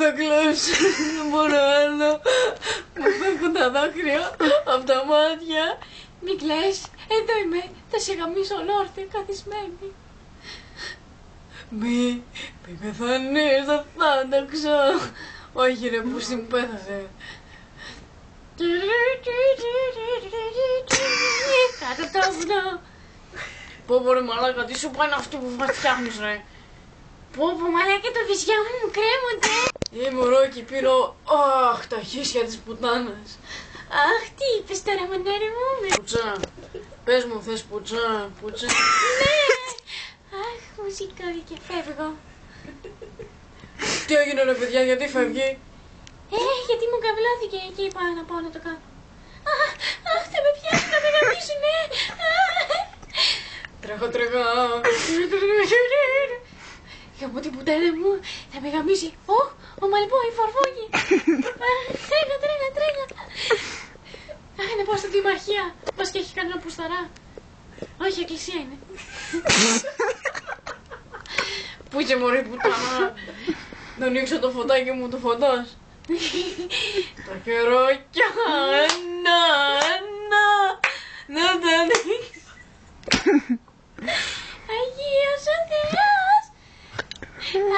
θα κλέψω. Δεν μπορώ άλλο. Μου φεύγουν τα δάκρυα από τα μάτια. Μην κλαις, εδώ είμαι. Θα σε γαμίσω ολόρθια καθισμένη. Μη πεθανείς στο θάνατο. Όχι ρε, πούστη μου πέθανε. Κάτω το βουνό. Πω ρε μαλάκα, τι σου πάει αυτό που μας φτιάχνεις ρε. Πω μαλάκα, το βυζιά μου κρέμονται. Μωρό εκεί πήρω, αχ, τα χίσια της πουτάνας. Αχ, τι είπες τώρα μανάρι μου. Πουτσά, πες μου θες πουτσά, πουτσά. Ναι. Αχ, μουσικό και φεύγω. Τι έγινε ρε παιδιά, γιατί φεύγει. Γιατί μου καβλώθηκε εκεί πάνω, πάω να το κάνω. Αχ, θα με πιάσουν να με γαμίσουνε. Τρέχω, τρέχω. Γαμώ την πουτάνα μου, θα με γαμίσει. Ο Μαλμπόι, φορφόγει. Τρέχα, τρέχα, τρέχα. Αχ, να πάω στη δημαρχία. Πας και έχει κανένα πουσταρά. Όχι, εκκλησία είναι. Πού είσαι μωρή πουτάνα. Να ανοίξω το φωτάκι μου, το φωτάς. Τα χερόκια, ένα, να τα ανοίξω. Αγίος ο Θεός.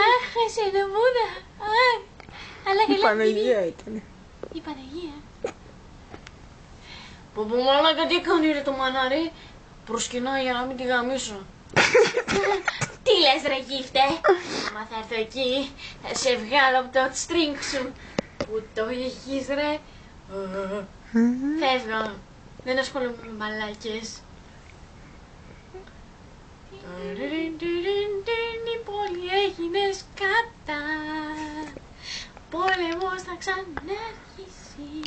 Αχ, εσενομούδα. Αλλά Η Παναγία ήταν. Η Παναγία. Πω μαλάκα, τι κάνει ρε το μανάρι. Προσκυνάει για να μην τη γαμίσω. Τι λες ρε γύφτε. Άμα θα έρθω εκεί, θα σε βγάλω από το string σου. Πού το έχεις ρε. Φεύγω. Δεν ασχολούμαι με μαλάκες. Η πόλη έγινε σκάτα. Πόλεμος θα ξανάρχισει.